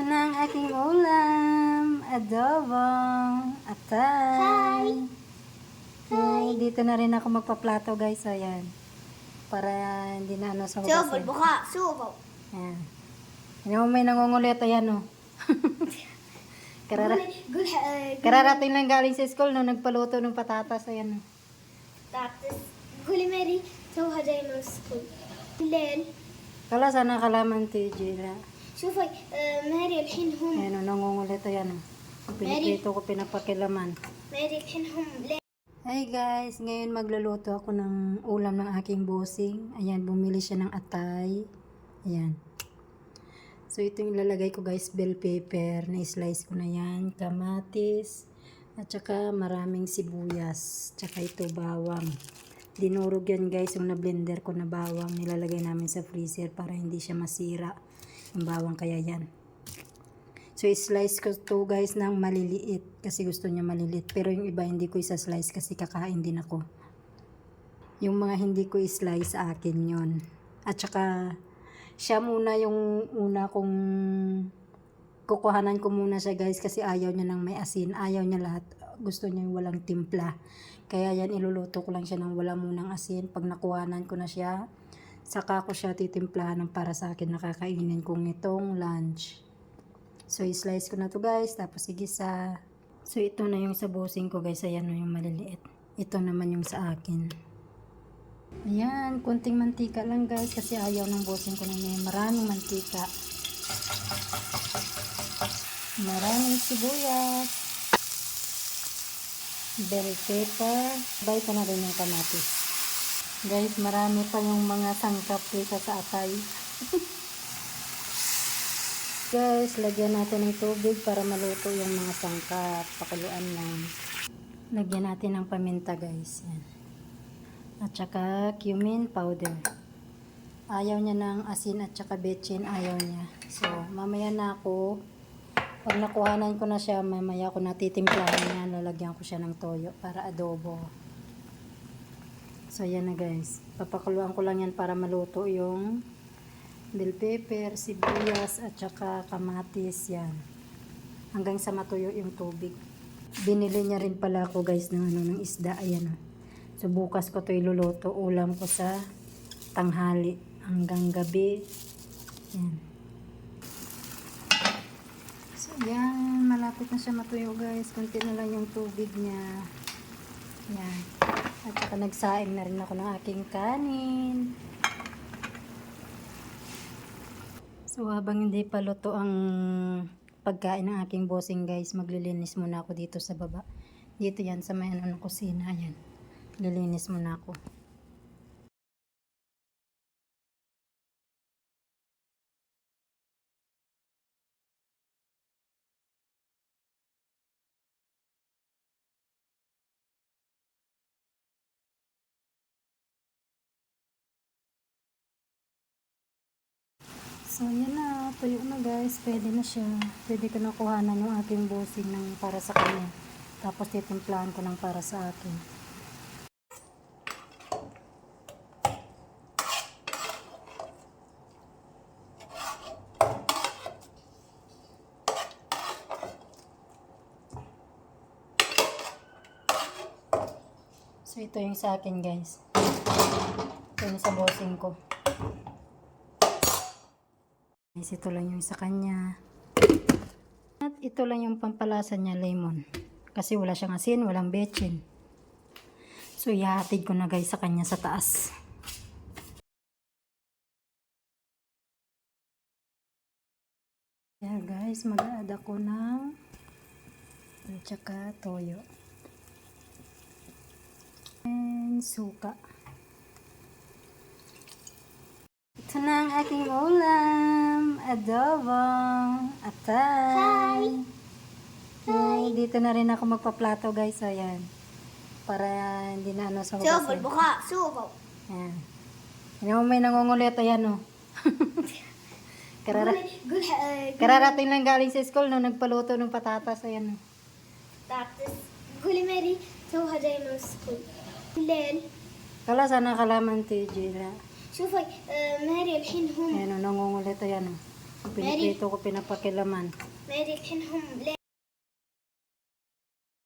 Ito na ang aking ulam. Adobong atay. Hi! Dito na rin ako magpaplato guys. Ayan. Para hindi na ano sa hugasin. Subol, buka, subol. Ayan. Ano may nangungulit. Ayan o. Kararating lang galing sa school no. Nagpaluto ng patatas. Ayan o. Tapos, guli meri, so hajay no school. Lel. Kala sana kalaman tijila. شوفي ماري الحين هم Ayan o. Nangungulit. Ayan o. Piniprito ko pinapakilaman. ماري الحين هم Hi guys, ngayon magluluto ako ng ulam ng aking bossing. Ayan, bumili siya ng atay. Ayan. So ito yung lalagay ko guys, bell pepper. Na-slice ko na yan, kamatis, at saka maraming sibuyas. Tsaka ito bawang. Dinurog yan guys, yung na-blender ko na bawang. Nilalagay namin sa freezer para hindi siya masira. Yung bawang kaya yan. So, slice ko to guys ng maliliit kasi gusto niya maliliit. Pero yung iba hindi ko isa-slice kasi kakain din ako. Yung mga hindi ko i-slice sa akin yon. At saka, siya muna yung una kong kukuhanan ko muna siya guys kasi ayaw niya ng may asin. Ayaw niya lahat. Gusto niya yung walang timpla. Kaya yan, iluluto ko lang siya ng wala munang asin. Pag nakuhanan ko na siya, saka ko siya titimplahan ng para sa akin nakakainin kong itong lunch. So, i-slice ko na to guys. Tapos, igisa. So, ito na yung sa bossing ko guys. Ayan o yung maliliit. Ito naman yung sa akin. Ayan. Kunting mantika lang guys. Kasi ayaw ng bossing ko na may maraming mantika. Maraming sibuyas. Bell pepper. Sabay ko na rin yung kamatis. Guys, marami pa yung mga sangkap dito sa atay. Guys, lagyan natin ng tubig para maluto yung mga sangkap. Pakuluan lang. Lagyan natin ng paminta guys. Yan. At saka cumin powder. Ayaw niya ng asin at saka betchin. Ayaw niya. So, mamaya na ako. Pag nakuhanan ko na siya, mamaya ko natitimplahan niya. Lalagyan ko siya ng toyo para adobo. So, yan na guys. Papakuluan ko lang yan para maluto yung bell pepper, sibuyas, at saka kamatis, yan. Hanggang sa matuyo yung tubig. Binili niya rin pala ako guys ng isda, ayan o. So bukas ko to iluluto, ulam ko sa tanghali hanggang gabi. Yan. So yan, malapit na siya matuyo guys. Kunti na lang yung tubig niya. Yan. At saka nagsaing na rin ako ng aking kanin. So, habang hindi pa luto ang pagkain ng aking bossing guys, maglilinis muna ako dito sa baba. Dito yan sa may ano ng kusina. Ayan. Lilinis muna ako. So, yan na. Tuyo na guys. Pwede na siya. Pwede ko na kuhanan yung aking bossing ng para sa kanya. Tapos, titimplahan ko ng para sa akin. So, ito yung sa akin guys. Ito yung sa bossing ko. Guys, ito lang yung sa kanya. At ito lang yung pampalasa niya, lemon. Kasi wala siyang asin, walang betchin. So, ihahatid ko na guys sa kanya sa taas. Yeah guys, mag-add ako ng at saka toyo. And suka. Ito na ang aking ulam. Adobong atay. Hi! Dito na rin ako magpaplato guys. Ayan. Para hindi na ano sa subol, hugasin. buka, subol. Ayan. Ano may nangungulit. Ayan o. Kararating lang galing sa school no. Nagpaluto ng patatas. Ayan o. Tapos, guli meri, so hajay no school. Lel. Kala sana kalaman tijila. شوفي ماري الحين هم Ayan o. Nangungulit. Ayan o. Piniprito ko, pinapakilaman. मैं देखे हम ले